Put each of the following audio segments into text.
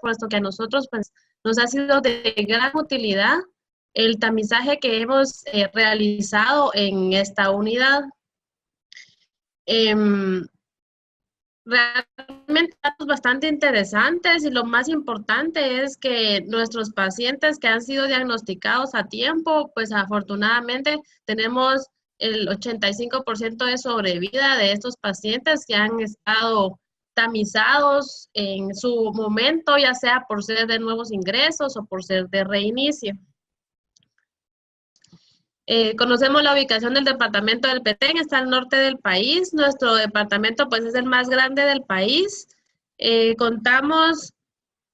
puesto que a nosotros pues, nos ha sido de gran utilidad el tamizaje que hemos realizado en esta unidad. Realmente datos bastante interesantes y lo más importante es que nuestros pacientes que han sido diagnosticados a tiempo, pues afortunadamente tenemos el 85% de sobrevida de estos pacientes que han estado tamizados en su momento, ya sea por ser de nuevos ingresos o por ser de reinicio. Conocemos la ubicación del departamento del Petén, está al norte del país. Nuestro departamento pues es el más grande del país. Contamos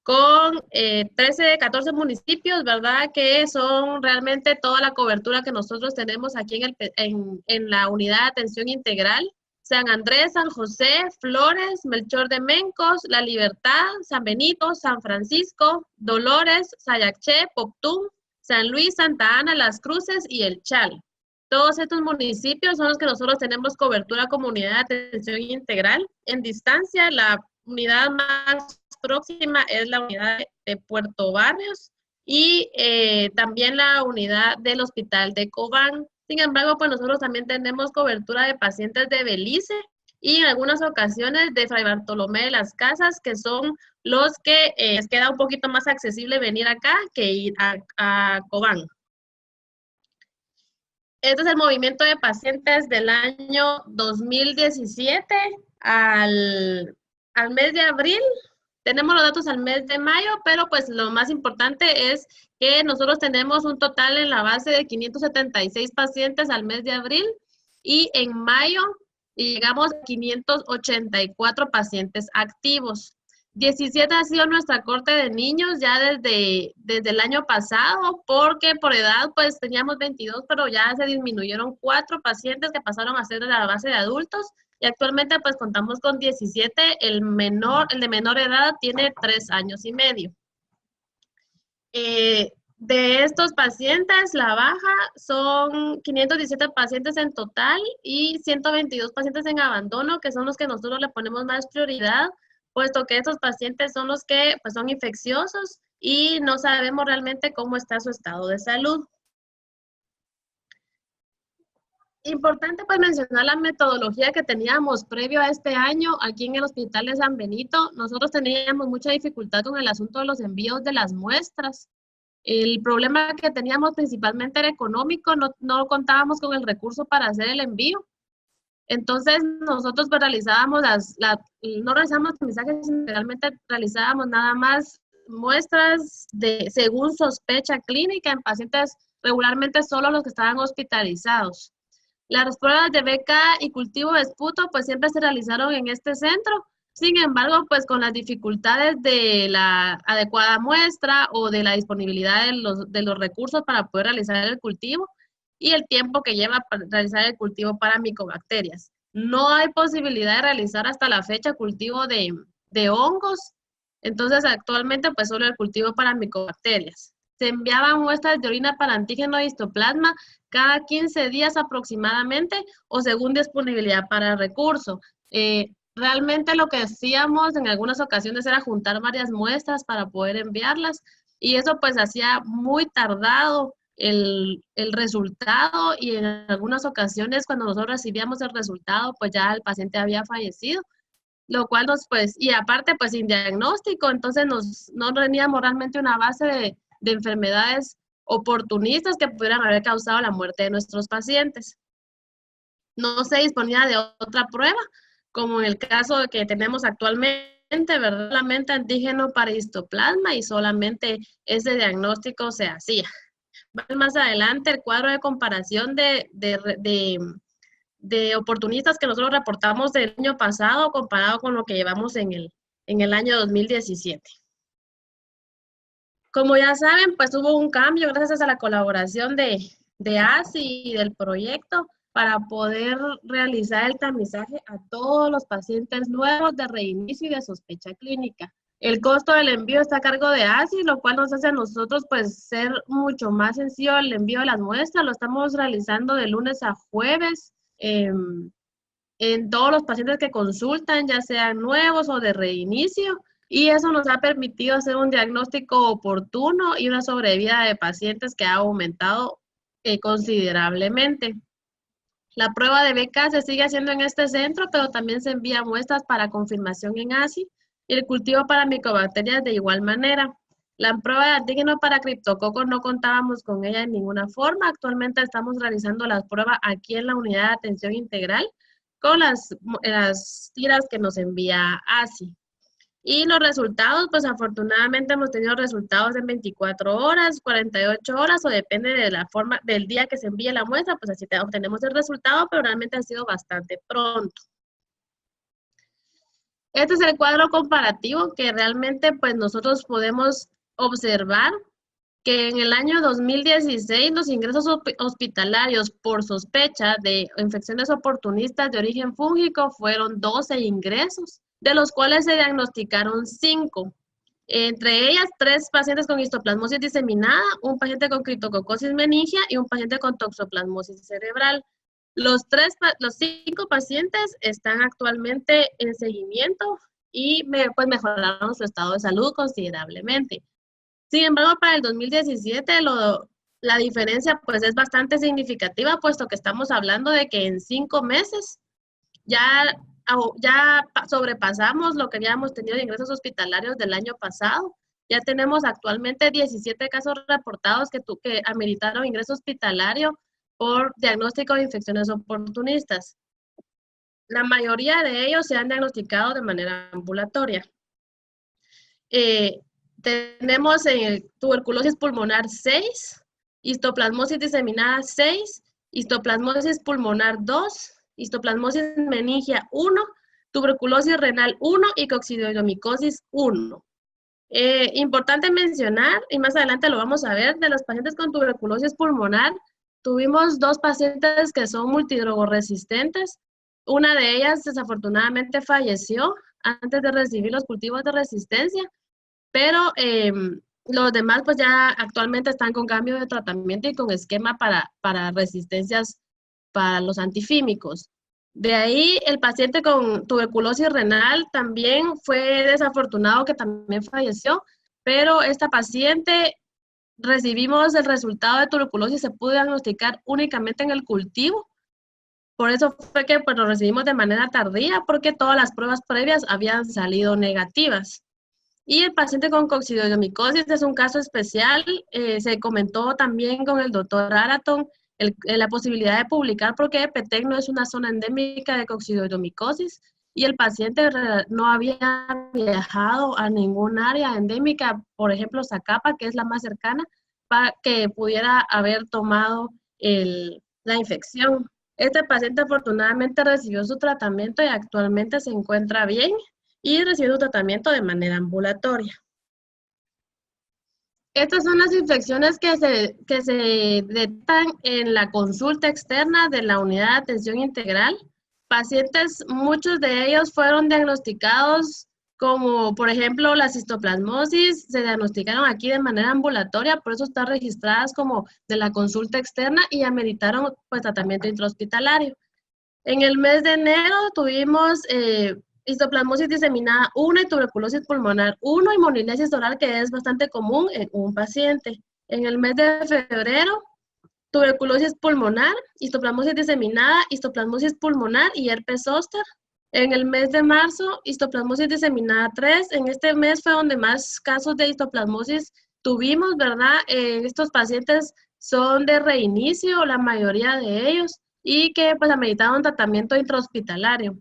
con 13, 14 municipios, ¿verdad? Que son realmente toda la cobertura que nosotros tenemos aquí en la unidad de atención integral. San Andrés, San José, Flores, Melchor de Mencos, La Libertad, San Benito, San Francisco, Dolores, Sayacché, Poptún, San Luis, Santa Ana, Las Cruces y El Chal. Todos estos municipios son los que nosotros tenemos cobertura como unidad de atención integral. En distancia, la unidad más próxima es la unidad de Puerto Barrios y también la unidad del Hospital de Cobán. Sin embargo, pues nosotros también tenemos cobertura de pacientes de Belice y en algunas ocasiones de Fray Bartolomé de las Casas, que son los que les queda un poquito más accesible venir acá que ir a Cobán. Este es el movimiento de pacientes del año 2017 al mes de abril. Tenemos los datos al mes de mayo, pero pues lo más importante es que nosotros tenemos un total en la base de 576 pacientes al mes de abril y en mayo llegamos a 584 pacientes activos. 17 ha sido nuestra corte de niños ya desde el año pasado, porque por edad pues teníamos 22, pero ya se disminuyeron 4 pacientes que pasaron a ser de la base de adultos y actualmente pues contamos con 17, el de menor edad tiene 3 años y medio. De estos pacientes, la baja son 517 pacientes en total y 122 pacientes en abandono, que son los que nosotros le ponemos más prioridad, puesto que estos pacientes son los que pues, son infecciosos y no sabemos realmente cómo está su estado de salud. Importante pues mencionar la metodología que teníamos previo a este año aquí en el Hospital de San Benito. Nosotros teníamos mucha dificultad con el asunto de los envíos de las muestras. El problema que teníamos principalmente era económico, no contábamos con el recurso para hacer el envío. Entonces nosotros pues, realizábamos no realizamos mensajes, realmente realizábamos nada más muestras según sospecha clínica en pacientes regularmente solo los que estaban hospitalizados. Las pruebas de beca y cultivo de esputo pues siempre se realizaron en este centro. Sin embargo, pues con las dificultades de la adecuada muestra o de la disponibilidad de los recursos para poder realizar el cultivo y el tiempo que lleva para realizar el cultivo para micobacterias. No hay posibilidad de realizar hasta la fecha cultivo de hongos. Entonces, actualmente pues solo el cultivo para micobacterias. Se enviaban muestras de orina para antígeno de histoplasma cada 15 días aproximadamente o según disponibilidad para el recurso. Realmente lo que hacíamos en algunas ocasiones era juntar varias muestras para poder enviarlas y eso pues hacía muy tardado el resultado y en algunas ocasiones cuando nosotros recibíamos el resultado pues ya el paciente había fallecido, lo cual y aparte pues sin diagnóstico, entonces no teníamos realmente una base de enfermedades oportunistas que pudieran haber causado la muerte de nuestros pacientes. No se disponía de otra prueba, como en el caso que tenemos actualmente, ¿verdad? Solamente antígeno para histoplasma y solamente ese diagnóstico se hacía. Más adelante el cuadro de comparación de oportunistas que nosotros reportamos del año pasado comparado con lo que llevamos en el año 2017. Como ya saben, pues hubo un cambio gracias a la colaboración de ASI y del proyecto para poder realizar el tamizaje a todos los pacientes nuevos de reinicio y de sospecha clínica. El costo del envío está a cargo de ASI, lo cual nos hace a nosotros pues ser mucho más sencillo el envío de las muestras. Lo estamos realizando de lunes a jueves en todos los pacientes que consultan, ya sean nuevos o de reinicio. Y eso nos ha permitido hacer un diagnóstico oportuno y una sobrevida de pacientes que ha aumentado considerablemente. La prueba de BK se sigue haciendo en este centro, pero también se envía muestras para confirmación en ASI y el cultivo para micobacterias de igual manera. La prueba de antígeno para criptococo no contábamos con ella en ninguna forma. Actualmente estamos realizando las pruebas aquí en la unidad de atención integral con las tiras que nos envía ASI. Y los resultados, pues afortunadamente hemos tenido resultados en 24 horas, 48 horas, o depende de la forma, del día que se envíe la muestra, pues así obtenemos el resultado, pero realmente ha sido bastante pronto. Este es el cuadro comparativo que realmente pues nosotros podemos observar que en el año 2016 los ingresos hospitalarios por sospecha de infecciones oportunistas de origen fúngico fueron 12 ingresos, de los cuales se diagnosticaron 5. Entre ellas, 3 pacientes con histoplasmosis diseminada, un paciente con criptococosis meningia y un paciente con toxoplasmosis cerebral. Los 5 pacientes están actualmente en seguimiento y pues mejoraron su estado de salud considerablemente. Sin embargo, para el 2017 la diferencia pues es bastante significativa, puesto que estamos hablando de que en 5 meses ya sobrepasamos lo que habíamos tenido de ingresos hospitalarios del año pasado. Ya tenemos actualmente 17 casos reportados que ameritaron ingreso hospitalario por diagnóstico de infecciones oportunistas. La mayoría de ellos se han diagnosticado de manera ambulatoria. Tenemos tuberculosis pulmonar 6, histoplasmosis diseminada 6, histoplasmosis pulmonar 2, histoplasmosis meningia 1, tuberculosis renal 1 y coccidioidomicosis 1. Importante mencionar, y más adelante lo vamos a ver, de los pacientes con tuberculosis pulmonar, tuvimos 2 pacientes que son multidrogoresistentes. Una de ellas desafortunadamente falleció antes de recibir los cultivos de resistencia, pero los demás pues ya actualmente están con cambio de tratamiento y con esquema para resistencias para los antifímicos. De ahí el paciente con tuberculosis renal también fue desafortunado que también falleció, pero esta paciente recibimos el resultado de tuberculosis, se pudo diagnosticar únicamente en el cultivo. Por eso fue que pues, lo recibimos de manera tardía, porque todas las pruebas previas habían salido negativas. Y el paciente con coccidioidomicosis es un caso especial. Se comentó también con el doctor Araton la posibilidad de publicar porque Epetec no es una zona endémica de coccidioidomicosis y el paciente no había viajado a ningún área endémica, por ejemplo, Zacapa, que es la más cercana, para que pudiera haber tomado la infección. Este paciente afortunadamente recibió su tratamiento y actualmente se encuentra bien y recibe un tratamiento de manera ambulatoria. Estas son las infecciones que se detectan en la consulta externa de la unidad de atención integral. Pacientes, muchos de ellos fueron diagnosticados como, por ejemplo, la cistoplasmosis, se diagnosticaron aquí de manera ambulatoria, por eso están registradas como de la consulta externa y ameritaron pues tratamiento intrahospitalario. En el mes de enero tuvimos histoplasmosis diseminada 1 y tuberculosis pulmonar 1 y moniliasis oral, que es bastante común en un paciente. En el mes de febrero, tuberculosis pulmonar, histoplasmosis diseminada, histoplasmosis pulmonar y herpes zóster. En el mes de marzo, histoplasmosis diseminada 3. En este mes fue donde más casos de histoplasmosis tuvimos, ¿verdad? Estos pacientes son de reinicio, la mayoría de ellos, y que pues ameritaban tratamiento intrahospitalario.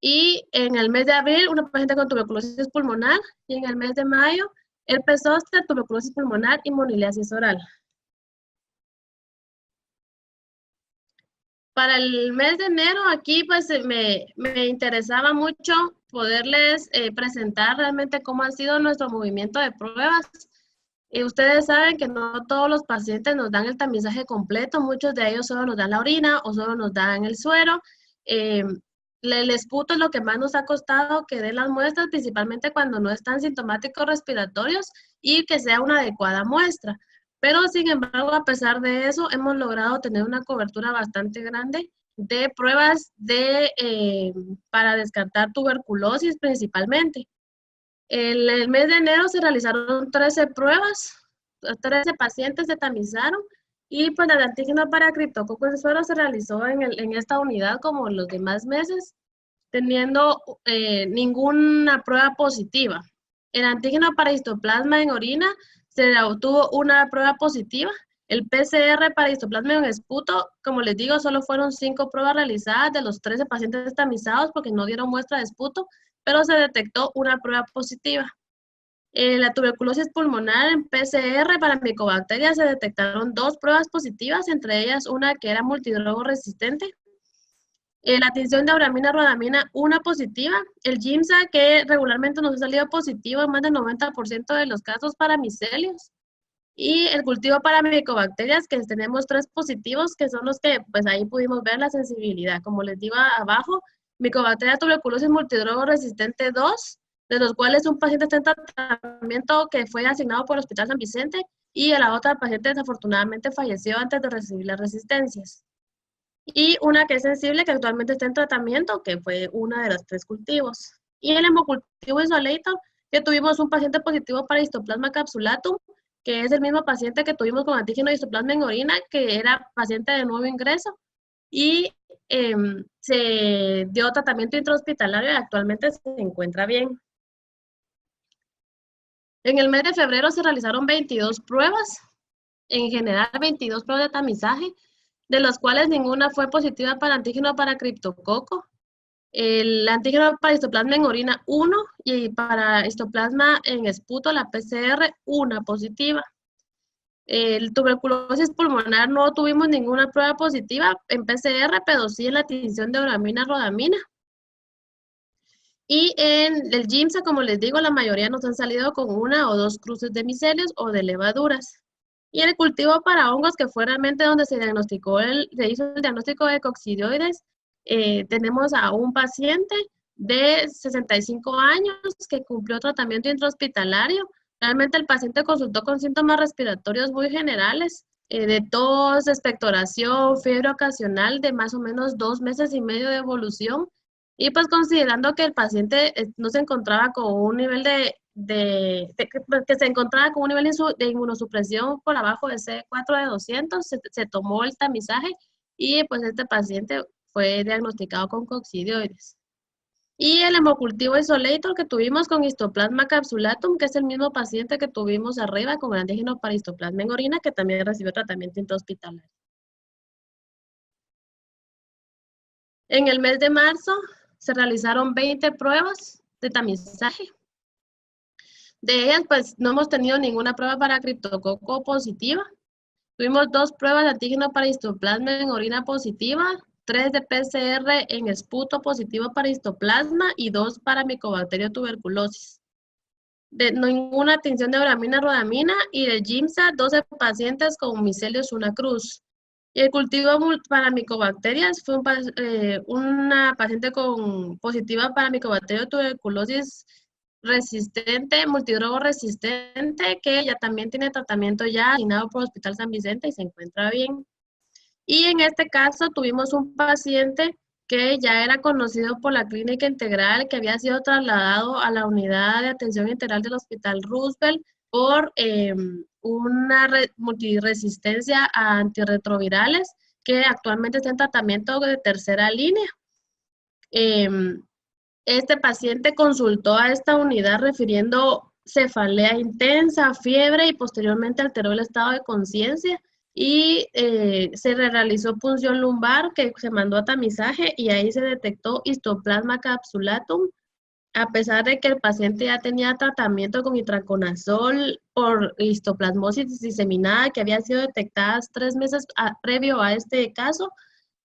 Y en el mes de abril, una paciente con tuberculosis pulmonar, y en el mes de mayo, herpes zóster, tuberculosis pulmonar y moniliasis oral. Para el mes de enero, aquí pues me interesaba mucho poderles presentar realmente cómo ha sido nuestro movimiento de pruebas. Ustedes saben que no todos los pacientes nos dan el tamizaje completo, muchos de ellos solo nos dan la orina o solo nos dan el suero. El esputo es lo que más nos ha costado que den las muestras, principalmente cuando no están sintomáticos respiratorios y que sea una adecuada muestra. Pero, sin embargo, a pesar de eso, hemos logrado tener una cobertura bastante grande de pruebas para descartar tuberculosis principalmente. El mes de enero se realizaron 13 pruebas, 13 pacientes se tamizaron y pues la de antígeno para criptococo en suero se realizó en esta unidad como los demás meses, teniendo ninguna prueba positiva. El antígeno para histoplasma en orina se obtuvo una prueba positiva. El PCR para histoplasma en esputo, como les digo, solo fueron 5 pruebas realizadas de los 13 pacientes tamizados porque no dieron muestra de esputo, pero se detectó una prueba positiva. La tuberculosis pulmonar en PCR para micobacterias se detectaron 2 pruebas positivas, entre ellas una que era multidrogo resistente. La tinción de auramina rodamina, una positiva. El GIMSA, que regularmente nos ha salido positivo en más del 90% de los casos para micelios. Y el cultivo para micobacterias, que tenemos 3 positivos, que son los que, pues ahí pudimos ver la sensibilidad. Como les digo abajo, micobacteria tuberculosis multidrogo resistente 2, de los cuales un paciente está en tratamiento que fue asignado por el Hospital San Vicente y la otra paciente desafortunadamente falleció antes de recibir las resistencias. Y una que es sensible, que actualmente está en tratamiento, que fue una de los 3 cultivos. Y el hemocultivo isolator, que tuvimos un paciente positivo para histoplasma capsulatum, que es el mismo paciente que tuvimos con antígeno de histoplasma en orina, que era paciente de nuevo ingreso, y se dio tratamiento intrahospitalario y actualmente se encuentra bien. En el mes de febrero se realizaron 22 pruebas, en general 22 pruebas de tamizaje, de las cuales ninguna fue positiva para antígeno para criptococo. El antígeno para histoplasma en orina 1 y para histoplasma en esputo, la PCR, una positiva. El tuberculosis pulmonar no tuvimos ninguna prueba positiva en PCR, pero sí en la tinción de auramina rodamina. Y en el GIMSA, como les digo, la mayoría nos han salido con 1 o 2 cruces de micelios o de levaduras. Y en el cultivo para hongos, que fue realmente donde se hizo el diagnóstico de coccidioides, tenemos a un paciente de 65 años que cumplió tratamiento intrahospitalario. Realmente el paciente consultó con síntomas respiratorios muy generales, de tos, expectoración, fiebre ocasional de más o menos 2 meses y medio de evolución. Y pues considerando que el paciente no se encontraba con un nivel que se encontraba con un nivel de inmunosupresión por abajo de C4 de 200, se tomó el tamizaje y pues este paciente fue diagnosticado con coccidioides. Y el hemocultivo isolator que tuvimos con histoplasma capsulatum, que es el mismo paciente que tuvimos arriba con el antígeno para histoplasma en orina, que también recibió tratamiento intrahospitalario. En el mes de marzo se realizaron 20 pruebas de tamizaje. De ellas, pues, no hemos tenido ninguna prueba para criptococo positiva. Tuvimos 2 pruebas de antígeno para histoplasma en orina positiva, 3 de PCR en esputo positivo para histoplasma y 2 para micobacteria tuberculosis. Ninguna tinción de auramina rodamina y de GIMSA, 12 pacientes con micelios una cruz. Y el cultivo para micobacterias fue una paciente positiva para micobacteria tuberculosis resistente, multidrogo resistente, que ya también tiene tratamiento ya asignado por el Hospital San Vicente y se encuentra bien. Y en este caso tuvimos un paciente que ya era conocido por la clínica integral, que había sido trasladado a la unidad de atención integral del Hospital Roosevelt por una multiresistencia a antirretrovirales, que actualmente está en tratamiento de tercera línea. Este paciente consultó a esta unidad refiriendo cefalea intensa, fiebre y posteriormente alteró el estado de conciencia y se realizó punción lumbar que se mandó a tamizaje y ahí se detectó histoplasma capsulatum, a pesar de que el paciente ya tenía tratamiento con itraconazol por histoplasmosis diseminada que había sido detectada 3 meses previo a este caso.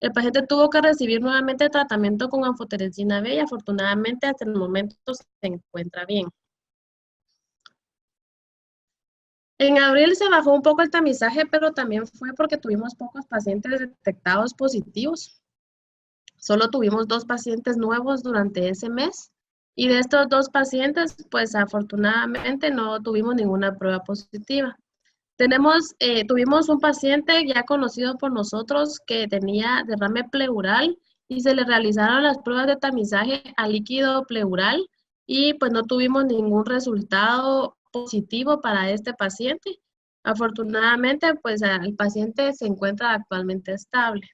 El paciente tuvo que recibir nuevamente tratamiento con anfotericina B y afortunadamente hasta el momento se encuentra bien. En abril se bajó un poco el tamizaje, pero también fue porque tuvimos pocos pacientes detectados positivos. Solo tuvimos 2 pacientes nuevos durante ese mes. Y de estos 2 pacientes, pues afortunadamente no tuvimos ninguna prueba positiva. Tuvimos un paciente ya conocido por nosotros que tenía derrame pleural y se le realizaron las pruebas de tamizaje a líquido pleural y pues no tuvimos ningún resultado positivo para este paciente. Afortunadamente, pues el paciente se encuentra actualmente estable.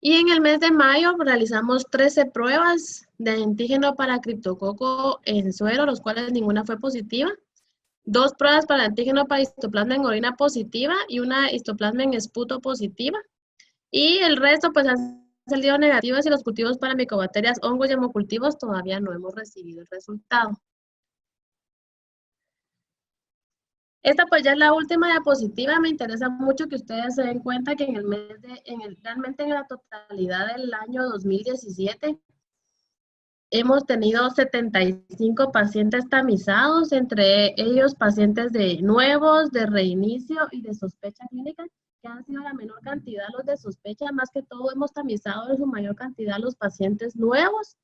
Y en el mes de mayo realizamos 13 pruebas de antígeno para criptococo en suero, los cuales ninguna fue positiva. 2 pruebas para antígeno para histoplasma en orina positiva y una histoplasma en esputo positiva. Y el resto pues han salido negativos y los cultivos para micobacterias, hongos y hemocultivos todavía no hemos recibido el resultado. Esta pues ya es la última diapositiva. Me interesa mucho que ustedes se den cuenta que realmente en la totalidad del año 2017 hemos tenido 75 pacientes tamizados, entre ellos pacientes de nuevos, de reinicio y de sospecha clínica, que han sido la menor cantidad los de sospecha. Más que todo hemos tamizado en su mayor cantidad los pacientes nuevos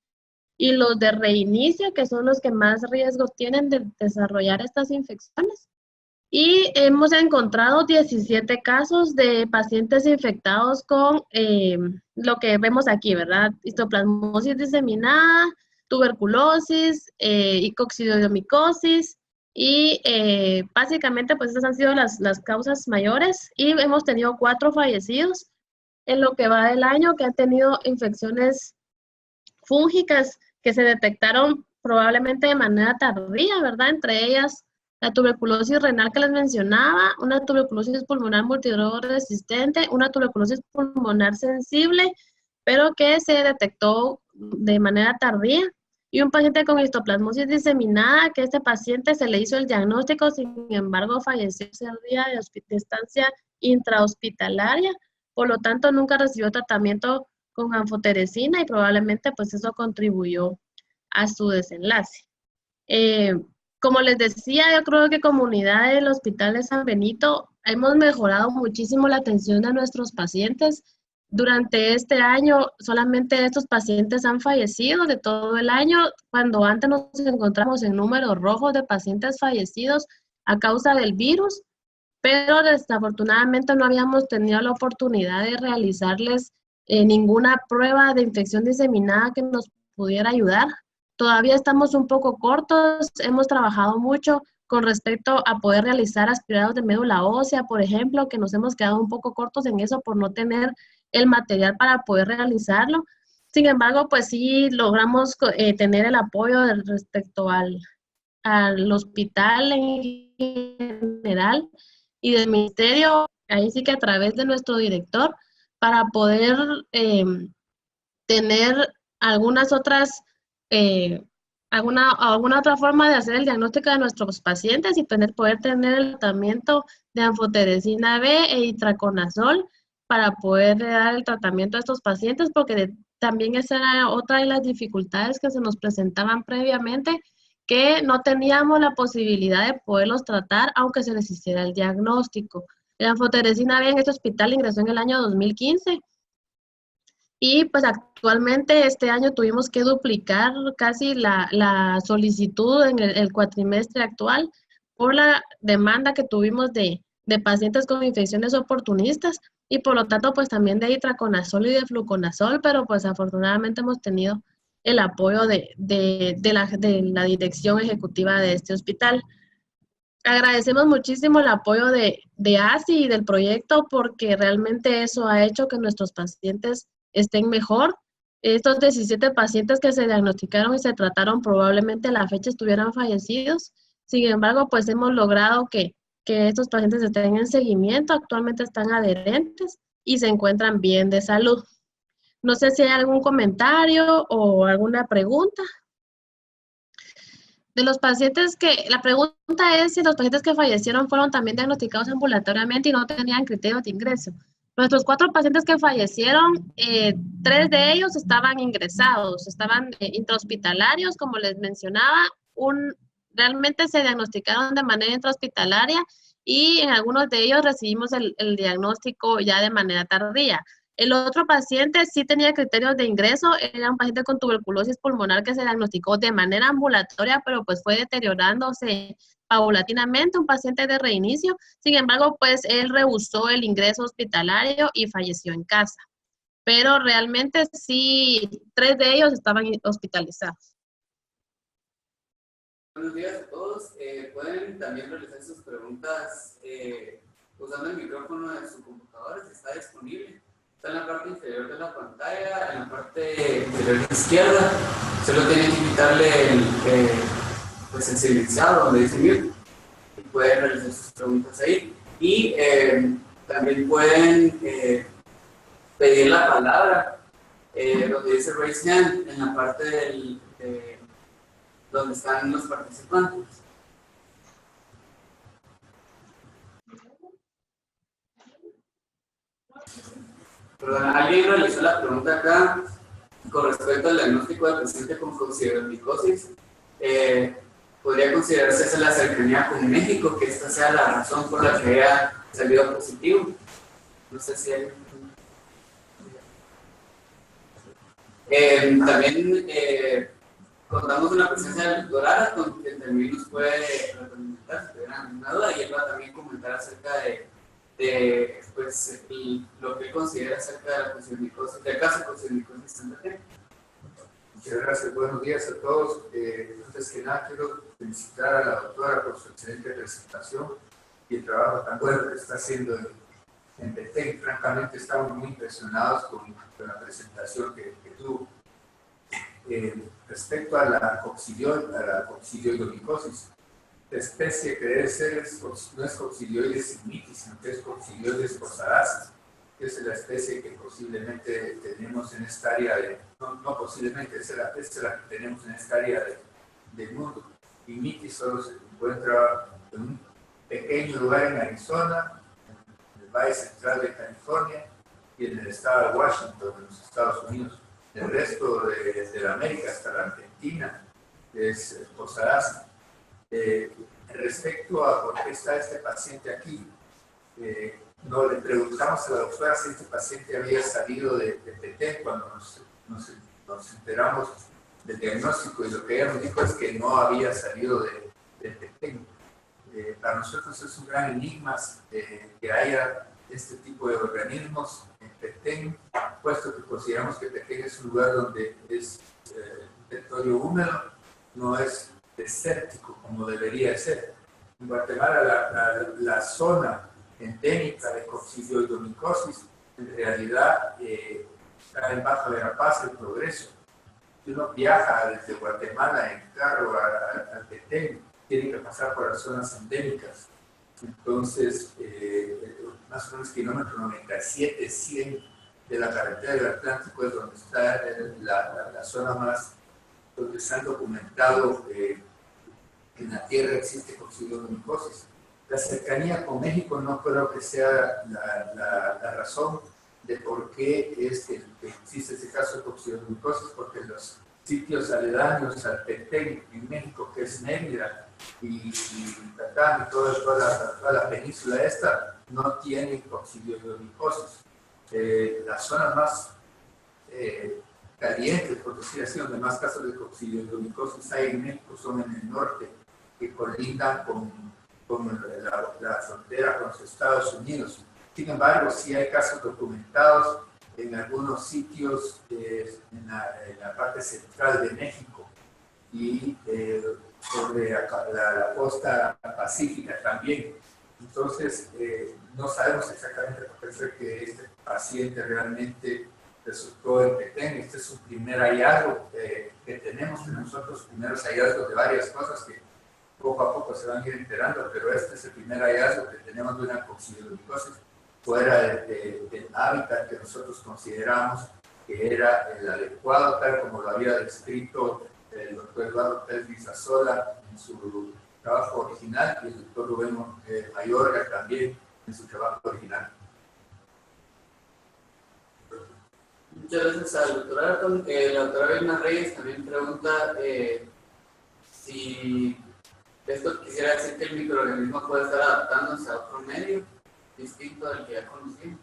y los de reinicio, que son los que más riesgo tienen de desarrollar estas infecciones. Y hemos encontrado 17 casos de pacientes infectados con lo que vemos aquí, ¿verdad? Histoplasmosis diseminada, tuberculosis y coccidiomicosis. Y básicamente, pues esas han sido las causas mayores. Y hemos tenido 4 fallecidos en lo que va del año que han tenido infecciones fúngicas que se detectaron probablemente de manera tardía, ¿verdad? Entre ellas la tuberculosis renal que les mencionaba, una tuberculosis pulmonar multidroga resistente, una tuberculosis pulmonar sensible, pero que se detectó de manera tardía, y un paciente con histoplasmosis diseminada, que este paciente se le hizo el diagnóstico, sin embargo falleció ese día de estancia intrahospitalaria, por lo tanto nunca recibió tratamiento con anfoteresina y probablemente pues eso contribuyó a su desenlace. Como les decía, yo creo que comunidad del Hospital de San Benito hemos mejorado muchísimo la atención a nuestros pacientes. Durante este año solamente estos pacientes han fallecido de todo el año, cuando antes nos encontramos en números rojos de pacientes fallecidos a causa del virus, pero desafortunadamente no habíamos tenido la oportunidad de realizarles ninguna prueba de infección diseminada que nos pudiera ayudar. Todavía estamos un poco cortos, hemos trabajado mucho con respecto a poder realizar aspirados de médula ósea, por ejemplo, que nos hemos quedado un poco cortos en eso por no tener el material para poder realizarlo. Sin embargo, pues sí logramos tener el apoyo respecto al hospital en general y del ministerio, ahí sí que a través de nuestro director, para poder tener algunas otras, alguna otra forma de hacer el diagnóstico de nuestros pacientes y poder tener el tratamiento de anfoteresina B e itraconazol para poder dar el tratamiento a estos pacientes, porque también esa era otra de las dificultades que se nos presentaban previamente, que no teníamos la posibilidad de poderlos tratar aunque se les hiciera el diagnóstico. La anfoteresina B en este hospital ingresó en el año 2015 y pues actualmente este año tuvimos que duplicar casi la solicitud en el cuatrimestre actual por la demanda que tuvimos de pacientes con infecciones oportunistas y por lo tanto pues también de itraconazol y de fluconazol, pero pues afortunadamente hemos tenido el apoyo de la dirección ejecutiva de este hospital. Agradecemos muchísimo el apoyo de ASI y del proyecto, porque realmente eso ha hecho que nuestros pacientes estén mejor. Estos 17 pacientes que se diagnosticaron y se trataron probablemente a la fecha estuvieran fallecidos. Sin embargo, pues hemos logrado que estos pacientes estén en seguimiento, actualmente están adherentes y se encuentran bien de salud. No sé si hay algún comentario o alguna pregunta. De los pacientes la pregunta es si los pacientes que fallecieron fueron también diagnosticados ambulatoriamente y no tenían criterios de ingreso. Nuestros 4 pacientes que fallecieron, 3 de ellos estaban ingresados, estaban intrahospitalarios, como les mencionaba. Realmente se diagnosticaron de manera intrahospitalaria y en algunos de ellos recibimos el diagnóstico ya de manera tardía. El otro paciente sí tenía criterios de ingreso, era un paciente con tuberculosis pulmonar que se diagnosticó de manera ambulatoria, pero pues fue deteriorándose paulatinamente, un paciente de reinicio. Sin embargo, pues él rehusó el ingreso hospitalario y falleció en casa. pero realmente sí, 3 de ellos estaban hospitalizados. Buenos días a todos. Pueden también realizar sus preguntas usando el micrófono de su computadora, si está disponible. Está en la parte inferior de la pantalla, en la parte inferior izquierda. Solo tienen que quitarle el silenciado donde dice mute y pueden realizar sus preguntas ahí. Y también pueden pedir la palabra donde dice raise hand en la parte donde están los participantes. Perdón, alguien realizó la pregunta acá con respecto al diagnóstico del paciente con coccidiomicosis. ¿Podría considerarse esa la cercanía con México, que esta sea la razón por la que haya salido positivo? No sé si hay... también contamos con la presencia del doctor Ara, con quien también nos puede comentar si tuvieran alguna duda, y él va a también comentar acerca de pues, lo que él considera acerca de la coccidiomicosis, del caso de coccidiomicosis en Betén. Muchas gracias, buenos días a todos. Antes que nada, quiero felicitar a la doctora por su excelente presentación y el trabajo tan bueno que está haciendo en Betén. Francamente, estamos muy impresionados con la presentación que tuvo. Respecto a la coccidioidomicosis, la especie que debe ser no es Coccidioides sigmitis, sino que es Coccidioides posarasis, que es la especie que posiblemente tenemos en esta área no posiblemente, es la que tenemos en esta área del mundo. Y mitis solo se encuentra en un pequeño lugar en Arizona, en el Valle Central de California y en el estado de Washington, en los Estados Unidos. El resto de la América, hasta la Argentina, es posarasis. Respecto a por qué está este paciente aquí, no le preguntamos a la doctora si este paciente había salido de Petén cuando nos enteramos del diagnóstico, y lo que ella nos dijo es que no había salido de Petén. Para nosotros es un gran enigma que haya este tipo de organismos en Petén, puesto que consideramos que Petén es un lugar donde es un territorio húmedo, no es desértico como debería ser. En Guatemala la zona endémica de coccidioidomicosis en realidad está en Baja Verapaz, el Progreso. Si uno viaja desde Guatemala en carro a Petén, tiene que pasar por las zonas endémicas. Entonces, más o menos kilómetro 97, 100 de la carretera del Atlántico es donde está la zona más donde se han documentado que en la Tierra existe coccidioidomicosis. La cercanía con México no creo que sea la razón de por qué es que existe ese caso de coccidioidomicosis, porque los sitios aledaños al Petén en México, que es Mérida y Yucatán y toda la península esta, no tienen coccidioidomicosis. Las zonas más calientes, por decir así, donde más casos de coccidioidomicosis hay en México son en el norte, que colindan con la frontera con los Estados Unidos. Sin embargo, sí hay casos documentados en algunos sitios en la parte central de México y sobre la costa pacífica también. Entonces, no sabemos exactamente por qué fue que este paciente realmente resultó en Petén. Este es un primer hallazgo que tenemos de nosotros, primeros hallazgos de varias cosas que poco a poco se van a ir enterando, pero este es el primer hallazgo que tenemos de una coccidioidomicosis fuera del hábitat que nosotros consideramos que era el adecuado, tal como lo había descrito el doctor Eduardo Pérez Vizasola en su trabajo original y el doctor Rubén Mayorga también en su trabajo original. Muchas gracias al doctor Ayrton. La doctora Vilma Reyes también pregunta si esto quisiera decir que el microorganismo puede estar adaptándose a otro medio distinto al que ya conocimos.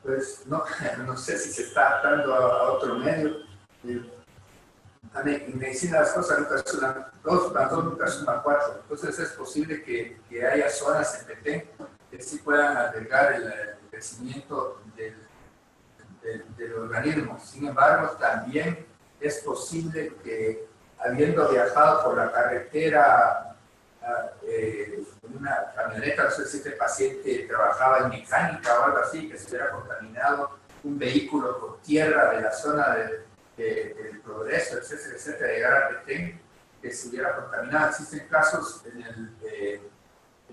Pues no sé si se está adaptando a otro medio. En medicina las cosas nunca suman 2 más 2 nunca suman 4. Entonces es posible que haya zonas en Petén que que sí puedan albergar el crecimiento del organismo. Sin embargo, también es posible que, habiendo viajado por la carretera en una camioneta, no sé si este paciente trabajaba en mecánica o algo así, que se hubiera contaminado un vehículo por tierra de la zona del Progreso, etcétera, etcétera, llegar a Petén, que se hubiera contaminado. Existen casos en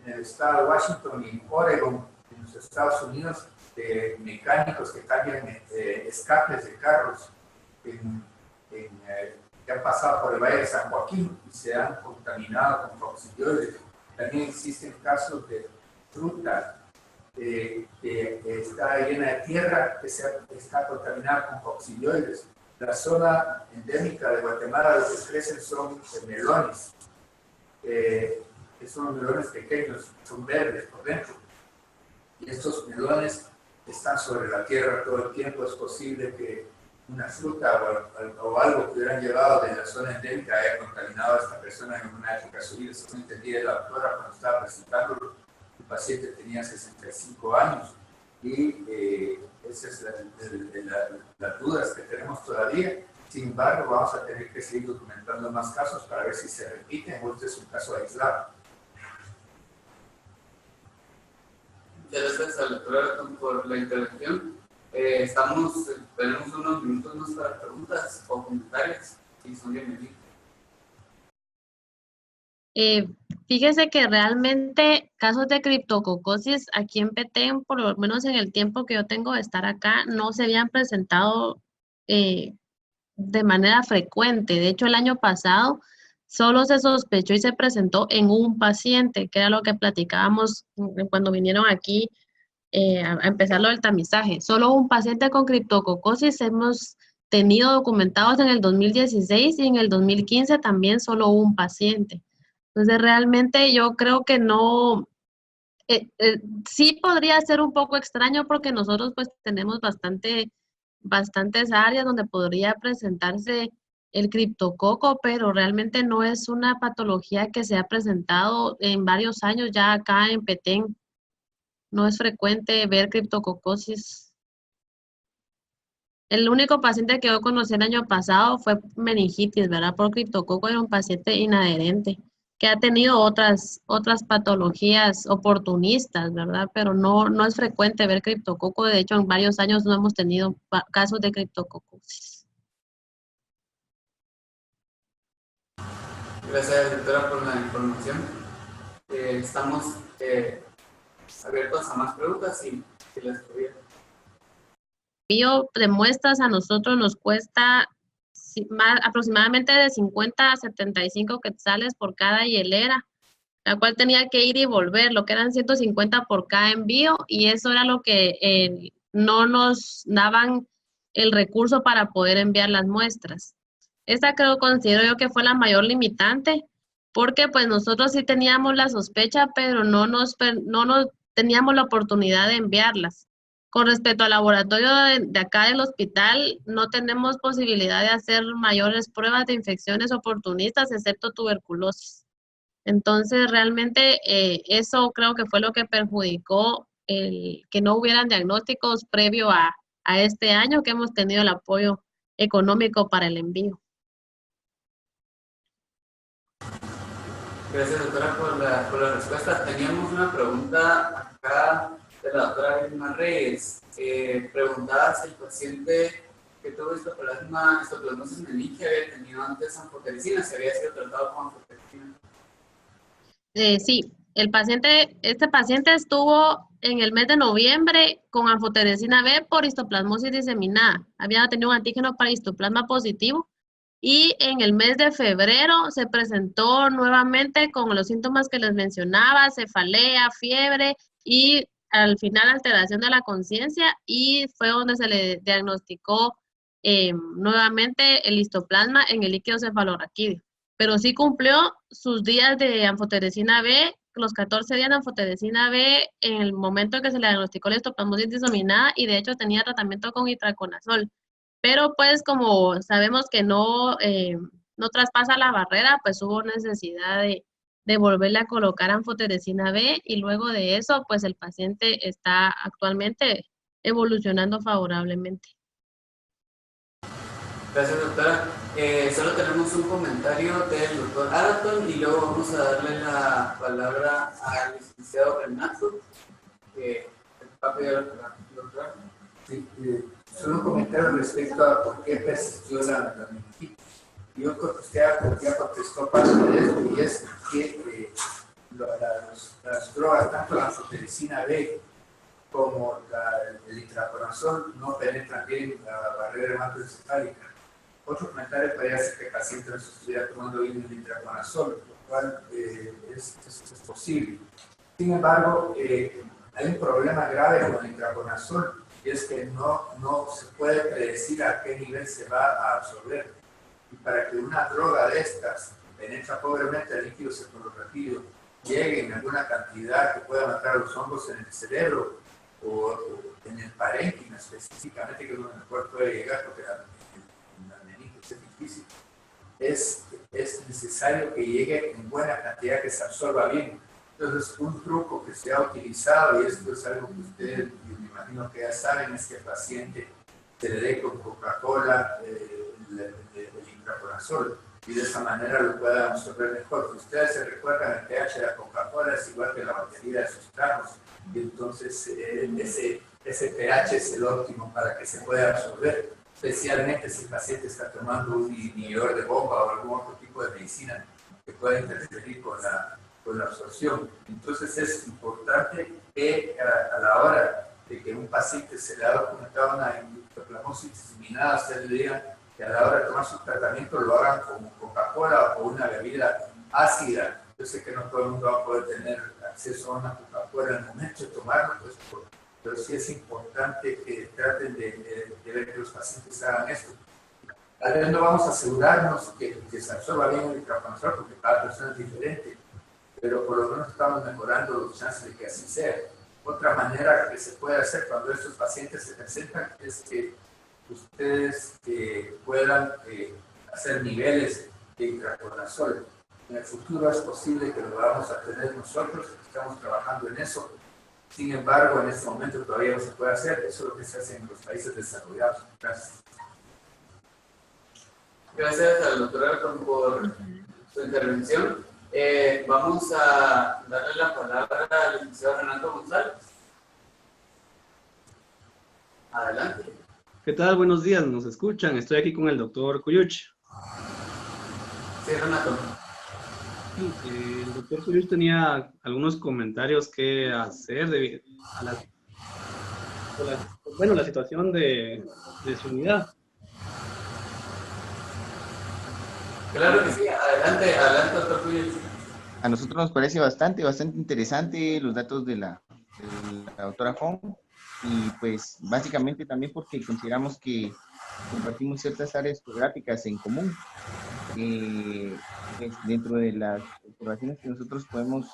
el estado de Washington y en Oregon, en los Estados Unidos, de mecánicos que cambian escapes de carros que han pasado por el Valle de San Joaquín y se han contaminado con coccidioides. También existen casos de fruta que está llena de tierra que está contaminada con coccidioides. La zona endémica de Guatemala, lo que crecen son melones, que son melones pequeños, son verdes por dentro. Y estos melones están sobre la tierra todo el tiempo. Es posible que una fruta o algo que hubieran llevado de la zona endémica haya contaminado a esta persona en una época de su vida. Eso entendía la doctora cuando estaba presentándolo. El paciente tenía 65 años y esas es las dudas que tenemos todavía. Sin embargo, vamos a tener que seguir documentando más casos para ver si se repiten o este es un caso aislado. Muchas gracias al doctor por la intervención. Tenemos unos minutos más para preguntas o comentarios y son bienvenidos. Fíjese que realmente casos de criptococosis aquí en Petén, por lo menos en el tiempo que yo tengo de estar acá, no se habían presentado de manera frecuente. De hecho, el año pasado solo se sospechó y se presentó en un paciente, que era lo que platicábamos cuando vinieron aquí a empezar lo del tamizaje. Solo un paciente con criptococosis hemos tenido documentados en el 2016 y en el 2015 también solo un paciente. Entonces, realmente yo creo que no, sí podría ser un poco extraño porque nosotros pues tenemos bastantes áreas donde podría presentarse el criptococo, pero realmente no es una patología que se ha presentado en varios años ya acá en Petén. No es frecuente ver criptococosis. El único paciente que yo conocí el año pasado fue meningitis, ¿verdad? Por criptococo, era un paciente inadherente que ha tenido otras patologías oportunistas, ¿verdad? Pero no es frecuente ver criptococo. De hecho, en varios años no hemos tenido casos de criptococosis. Gracias, doctora, por la información. Estamos abiertos a más preguntas y si las tuviera. Envío de muestras a nosotros nos cuesta aproximadamente de 50 a 75 quetzales por cada hielera, la cual tenía que ir y volver, lo que eran 150 por cada envío, y eso era lo que no nos daban el recurso para poder enviar las muestras. Esta considero yo que fue la mayor limitante, porque pues nosotros sí teníamos la sospecha, pero no nos teníamos la oportunidad de enviarlas. Con respecto al laboratorio de acá del hospital, no tenemos posibilidad de hacer mayores pruebas de infecciones oportunistas, excepto tuberculosis. Entonces, realmente eso creo que fue lo que perjudicó que no hubieran diagnósticos previo a este año que hemos tenido el apoyo económico para el envío. Gracias, doctora, por la respuesta. Teníamos una pregunta acá de la doctora Vilma Reyes. Preguntaba si el paciente que tuvo histoplasmosis meningia había tenido antes anfotericina, si había sido tratado con anfotericina. Sí, este paciente estuvo en el mes de noviembre con anfotericina B por histoplasmosis diseminada. Había tenido un antígeno para histoplasma positivo y en el mes de febrero se presentó nuevamente con los síntomas que les mencionaba, cefalea, fiebre y al final alteración de la conciencia, y fue donde se le diagnosticó nuevamente el histoplasma en el líquido cefalorraquídeo. Pero sí cumplió sus días de anfotericina B, los 14 días de anfotericina B en el momento en que se le diagnosticó la histoplasmosis diseminada, y de hecho tenía tratamiento con itraconazol. Pero pues como sabemos que no traspasa la barrera, pues hubo necesidad de volverle a colocar anfotericina B y luego de eso, pues el paciente está actualmente evolucionando favorablemente. Gracias, doctora. Solo tenemos un comentario del doctor Araton y luego vamos a darle la palabra al licenciado Renato, que va a pedir a la doctora. Sí, solo un comentario respecto a por qué persistió la meningitis. Yo creo que usted ya contestó parte de esto, y es que las drogas, tanto la anfotericina B como el itraconazol, no penetran bien la barrera hematoencefálica. Otro comentario podría ser que el paciente no estuviera tomando bien el itraconazol, lo cual es posible. Sin embargo, hay un problema grave con el itraconazol, y es que no se puede predecir a qué nivel se va a absorber. Y para que una droga de estas penetra pobremente al líquido cefalorraquídeo, llegue en alguna cantidad que pueda matar a los hongos en el cerebro o en el parénquima específicamente, que es donde mejor puede llegar, porque la meningitis es difícil, es necesario que llegue en buena cantidad, que se absorba bien. Entonces, un truco que se ha utilizado, y esto es algo que ustedes, me imagino que ya saben, es que al paciente se le dé con Coca-Cola el itraconazol, y de esa manera lo puedan absorber mejor. Si ustedes se recuerdan, el pH de la Coca-Cola es igual que la batería de sus carros, y entonces ese pH es el óptimo para que se pueda absorber, especialmente si el paciente está tomando un inhibidor de bomba o algún otro tipo de medicina que pueda interferir con la absorción. Entonces es importante que a la hora de que un paciente se le ha documentado una endoplasmosis diseminada, usted le diga que a la hora de tomar su tratamiento lo hagan con Coca-Cola o una bebida ácida. Yo sé que no todo el mundo va a poder tener acceso a una Coca-Cola en el momento de tomarlo, pues, pero sí es importante que traten de ver que los pacientes hagan esto. Tal vez no vamos a asegurarnos que se absorba bien el itraconazol, porque cada persona es diferente, pero por lo menos estamos mejorando los chances de que así sea. Otra manera que se puede hacer cuando estos pacientes se presentan es que ustedes puedan hacer niveles de itraconazol. En el futuro es posible que lo vamos a tener nosotros, estamos trabajando en eso. Sin embargo, en este momento todavía no se puede hacer. Eso es lo que se hace en los países desarrollados. Gracias. Gracias al doctor Araton por su intervención. Vamos a darle la palabra al licenciado Renato González. Adelante. ¿Qué tal? Buenos días, ¿nos escuchan? Estoy aquí con el doctor Cuyuch. Sí, Renato. El doctor Cuyuch tenía algunos comentarios que hacer a la situación de su unidad. Claro que sí, adelante, doctor Cuyuch. A nosotros nos parece bastante interesante los datos de la doctora Fong, y pues básicamente también porque consideramos que compartimos ciertas áreas geográficas en común. Pues dentro de las observaciones que nosotros podemos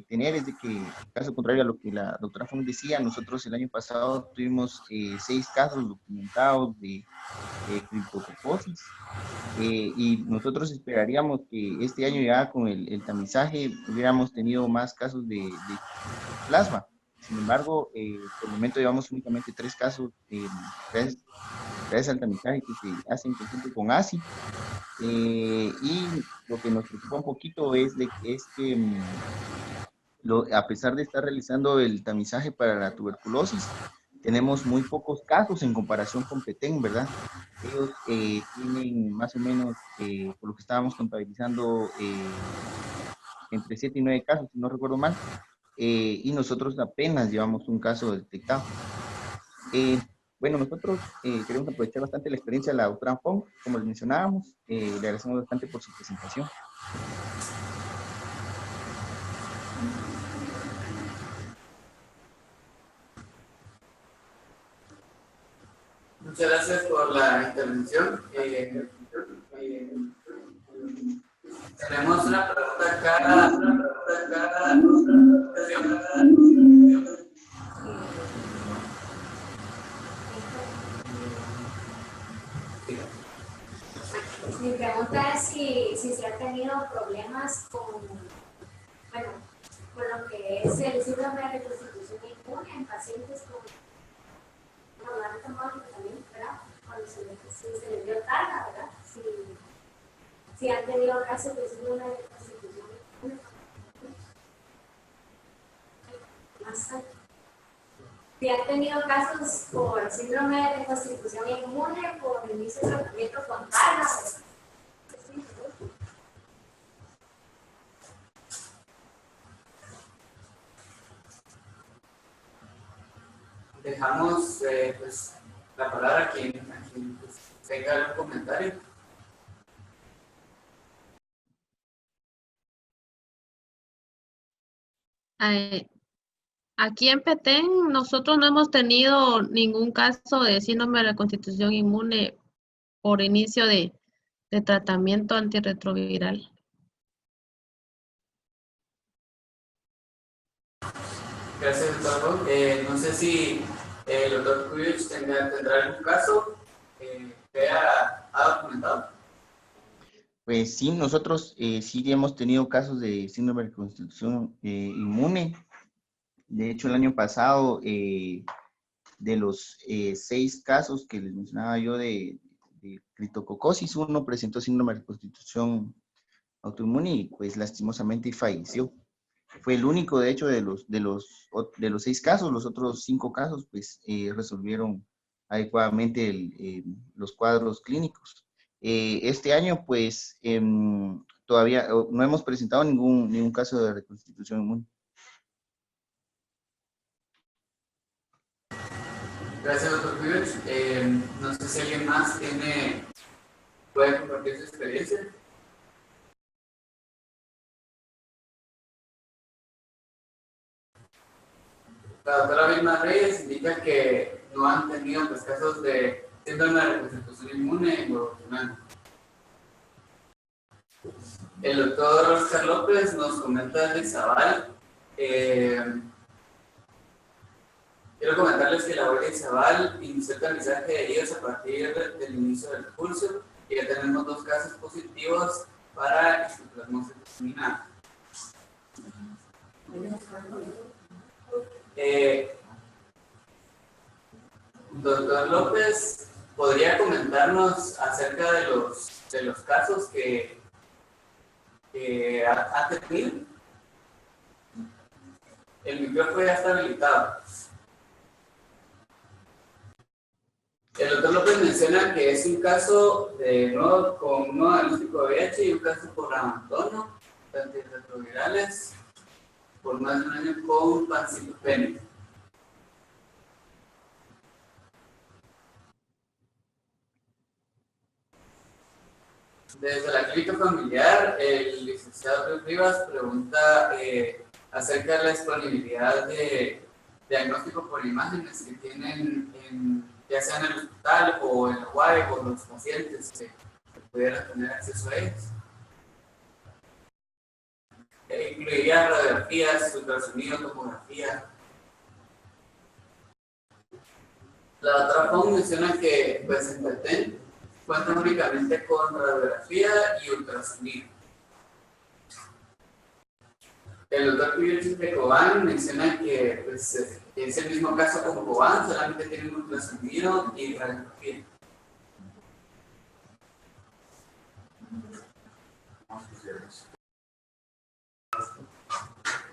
tener es de que, caso contrario a lo que la doctora Fong decía, nosotros el año pasado tuvimos 6 casos documentados de criptococosis, y nosotros esperaríamos que este año ya con el tamizaje hubiéramos tenido más casos de plasma. Sin embargo, por el momento llevamos únicamente 3 casos gracias al tamizaje que se hace en conjunto con ASI. Y lo que nos preocupa un poquito es que a pesar de estar realizando el tamizaje para la tuberculosis, tenemos muy pocos casos en comparación con Petén, ¿verdad? Ellos tienen más o menos, por lo que estábamos contabilizando, entre 7 y 9 casos, si no recuerdo mal, y nosotros apenas llevamos un caso detectado. Bueno, nosotros queremos aprovechar bastante la experiencia de la doctora Fong, como les mencionábamos. Le agradecemos bastante por su presentación. Muchas gracias por la intervención. Tenemos una pregunta acá. Mi pregunta es si se han tenido problemas bueno, con lo que es el síndrome de reconstitución inmune en pacientes con problemas metabólicos también, ¿verdad? Cuando se les dio carga, ¿verdad? Si han tenido casos de síndrome de reconstitución inmune, más alto. Si han tenido casos por síndrome de reconstitución inmune, por inicio de tratamiento con carga, sí, Dejamos pues, la palabra a quien pues, tenga algún comentario. Aquí en Petén nosotros no hemos tenido ningún caso de síndrome de reconstitución inmune por inicio de tratamiento antirretroviral. Gracias, doctor. No sé si el doctor Kuyich tendrá algún caso que ha documentado. Pues sí, nosotros sí hemos tenido casos de síndrome de reconstitución inmune. De hecho, el año pasado, de los 6 casos que les mencionaba yo de criptococosis, uno presentó síndrome de reconstitución autoinmune y pues lastimosamente falleció. Fue el único, de hecho, de los 6 casos. Los otros 5 casos pues resolvieron adecuadamente los cuadros clínicos. Este año pues todavía no hemos presentado ningún caso de reconstitución inmune. Gracias, doctor Kuyich. No sé si alguien más puede compartir su experiencia. La doctora Vilma Reyes indica que no han tenido pues, casos de síndrome de reconstitución inmune evolucionando. El doctor Oscar López nos comenta de Izabal. Quiero comentarles que la Guardia Izabal inició el tamizaje de heridas a partir del inicio del curso y ya tenemos 2 casos positivos para histoplasmosis diseminada. Doctor López, ¿podría comentarnos acerca de los casos que ha tenido? El micrófono ya está habilitado. El doctor López menciona que es un caso con un diagnóstico de VIH y un caso por abandono de antirretrovirales por más de un año con pancitopenia. Desde la clínica familiar, el licenciado Luis Rivas pregunta acerca de la disponibilidad de diagnóstico por imágenes que tienen ya sea en el hospital o en la UAE o los pacientes que pudieran tener acceso a ellos. Incluiría radiografías, ultrasonido, tomografía. La doctora Fong menciona que pues, en Petén cuenta únicamente con radiografía y ultrasonido. El doctor Kuyich de Cobán menciona que pues, es el mismo caso como Cobán, solamente tiene un ultrasonido y radiografía.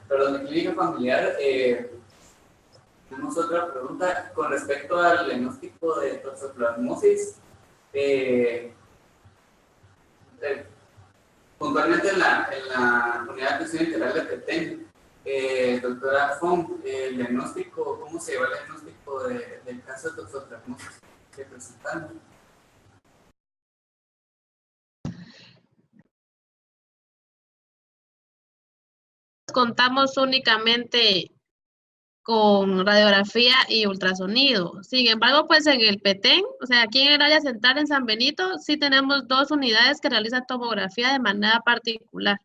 Perdón, en clínica familiar tenemos otra pregunta con respecto al diagnóstico de toxoplasmosis. Puntualmente en la unidad de atención integral de Petén, doctora Fong, el diagnóstico, ¿cómo se lleva el diagnóstico del caso de toxoplasmosis que presentamos? Contamos únicamente con radiografía y ultrasonido. Sin embargo, pues en el Petén, o sea, aquí en el área central en San Benito, sí tenemos 2 unidades que realizan tomografía de manera particular.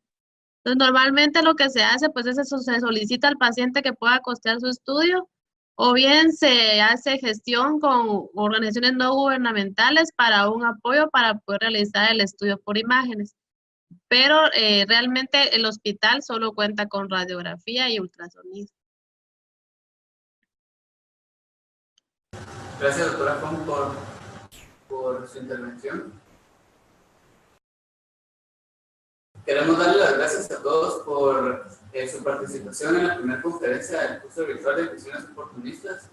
Entonces, normalmente lo que se hace, pues es eso, se solicita al paciente que pueda costear su estudio, o bien se hace gestión con organizaciones no gubernamentales para un apoyo para poder realizar el estudio por imágenes. pero realmente el hospital solo cuenta con radiografía y ultrasonido. Gracias, doctora Fong, por su intervención. Queremos darle las gracias a todos por su participación en la primera conferencia del curso virtual de Prisiones Oportunistas.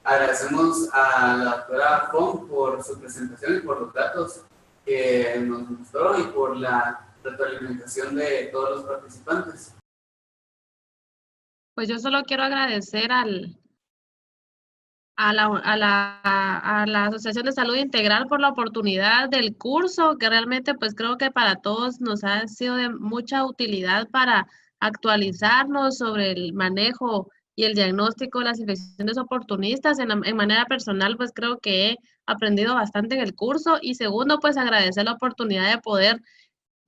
Agradecemos a la doctora Fong por su presentación y por los datos que nos mostró y por la retroalimentación de todos los participantes. Pues yo solo quiero agradecer a la Asociación de Salud Integral por la oportunidad del curso, que realmente pues creo que para todos nos ha sido de mucha utilidad para actualizarnos sobre el manejo y el diagnóstico de las infecciones oportunistas. En manera personal, pues creo que he aprendido bastante en el curso. Y segundo, pues agradecer la oportunidad de poder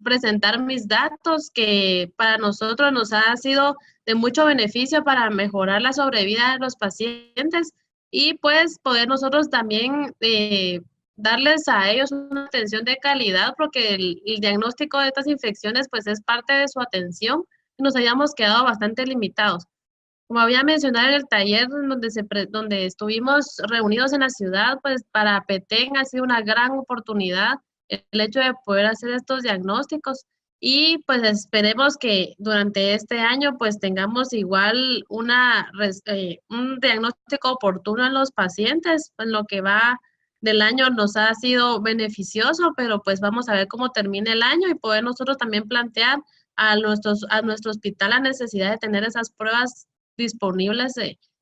presentar mis datos, que para nosotros nos ha sido de mucho beneficio para mejorar la sobrevida de los pacientes y pues poder nosotros también darles a ellos una atención de calidad, porque el diagnóstico de estas infecciones pues es parte de su atención y nos hayamos quedado bastante limitados. Como había mencionado en el taller donde estuvimos reunidos en la ciudad, pues para Petén ha sido una gran oportunidad el hecho de poder hacer estos diagnósticos y pues esperemos que durante este año pues tengamos igual un diagnóstico oportuno en los pacientes. En lo que va del año nos ha sido beneficioso, pero pues vamos a ver cómo termina el año y poder nosotros también plantear a nuestro hospital la necesidad de tener esas pruebas disponibles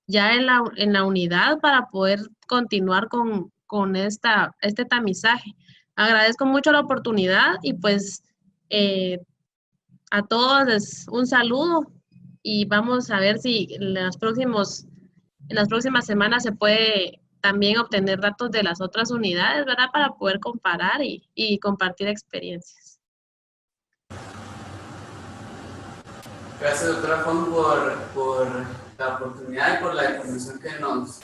ya en la unidad para poder continuar con este tamizaje. Agradezco mucho la oportunidad y pues a todos un saludo y vamos a ver si en las próximas semanas se puede también obtener datos de las otras unidades, ¿verdad? Para poder comparar y compartir experiencias. Gracias, doctora Fong, por la oportunidad y por la información que nos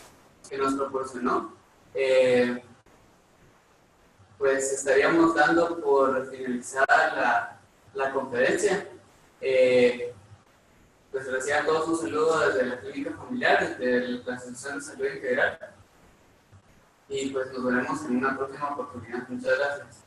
proporcionó. Pues estaríamos dando por finalizada la conferencia. Pues reciban todos un saludo desde la clínica familiar, desde la Asociación de Salud Integral. Y pues nos veremos en una próxima oportunidad. Muchas gracias.